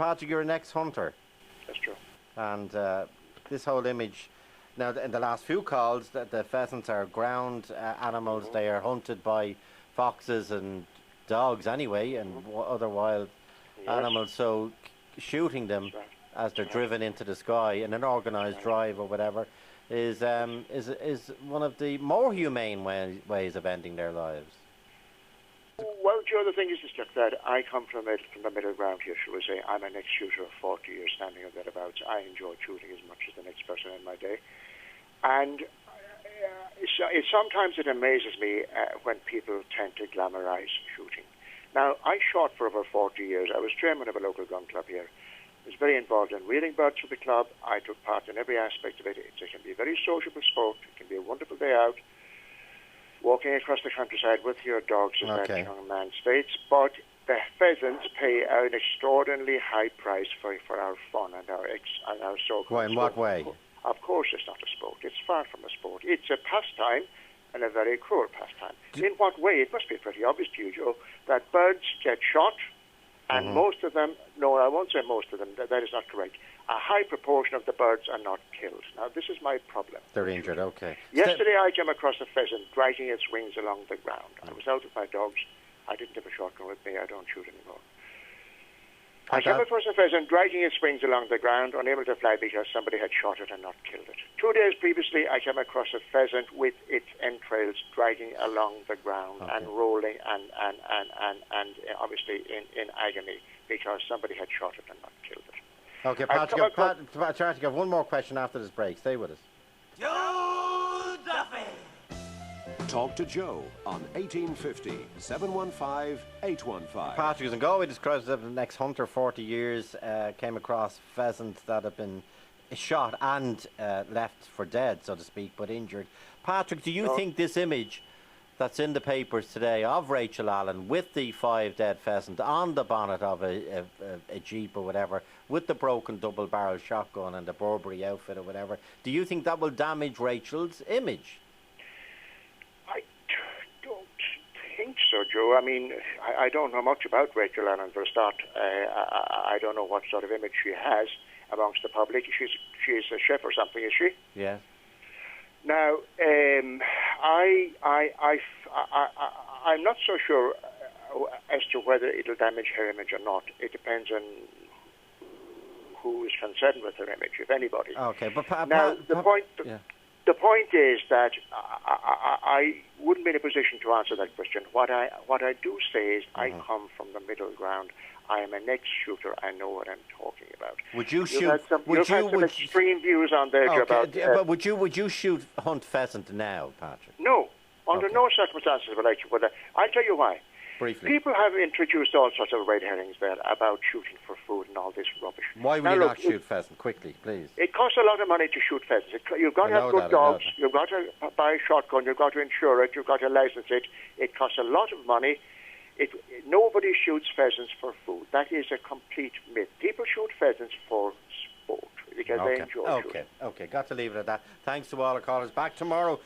Patrick, you're an ex-hunter. That's true. And this whole image, now in the last few calls, that the pheasants are ground animals. They are hunted by foxes and dogs anyway, and other wild animals. So shooting them as they're driven into the sky in an organised drive or whatever is one of the more humane ways of ending their lives. Well, Joe, the thing is that I come from the middle ground here, shall we say. I'm an ex-shooter of 40 years, standing or thereabouts. I enjoy shooting as much as the next person in my day. And sometimes it amazes me when people tend to glamorize shooting. Now, I shot for over 40 years. I was chairman of a local gun club here. I was very involved in rearing birds for the club. I took part in every aspect of it. It can be a very sociable sport. It can be a wonderful day out, walking across the countryside with your dogs, as that young man states. But the pheasants pay an extraordinarily high price for our fun and our so-called. Well, in what way? Of course, it's not a sport. It's far from a sport. It's a pastime, and a very cruel pastime. In what way? It must be pretty obvious to you, Joe, that birds get shot, and most of them, no, I won't say most of them, that is not correct. A high proportion of the birds are not killed. Now, this is my problem. They're injured, okay. Yesterday, I came across a pheasant dragging its wings along the ground. I was out with my dogs. I didn't have a shotgun with me. I don't shoot anymore. I came across a pheasant dragging its wings along the ground, unable to fly because somebody had shot it and not killed it. 2 days previously, I came across a pheasant with its entrails dragging along the ground and rolling and obviously in agony because somebody had shot it and not killed it. Okay, Patrick, I have one more question after this break. Stay with us. Joe Duffy! Talk to Joe on 1850 715 815. Patrick is in Galway, describes himself as an ex-hunter, 40 years, came across pheasants that have been shot and left for dead, so to speak, but injured. Patrick, do you think this image that's in the papers today of Rachel Allen with the 5 dead pheasants on the bonnet of a Jeep or whatever, with the broken double-barrel shotgun and the Burberry outfit or whatever, do you think that will damage Rachel's image? I think so, Joe. I mean, I don't know much about Rachel Allen for a start. I don't know what sort of image she has amongst the public. She's a chef or something, is she? Yeah. Now, I'm not so sure as to whether it'll damage her image or not. It depends on who is concerned with her image, if anybody. Okay, but the point is that I wouldn't be in a position to answer that question. What I do say is I come from the middle ground. I am an ex-shooter. I know what I'm talking about. Would you shoot? You've had some extreme views on there about. But would you hunt pheasant now, Patrick? No, under no circumstances would I. I'll tell you why. Briefly. People have introduced all sorts of red herrings there about shooting for food and all this rubbish. Why would you not shoot pheasant? Quickly, please. It costs a lot of money to shoot pheasants. You've got to have good dogs. You've got to buy a shotgun. You've got to insure it. You've got to license it. It costs a lot of money. Nobody shoots pheasants for food. That is a complete myth. People shoot pheasants for sport because they enjoy shooting. Okay, got to leave it at that. Thanks to all our callers. Back tomorrow.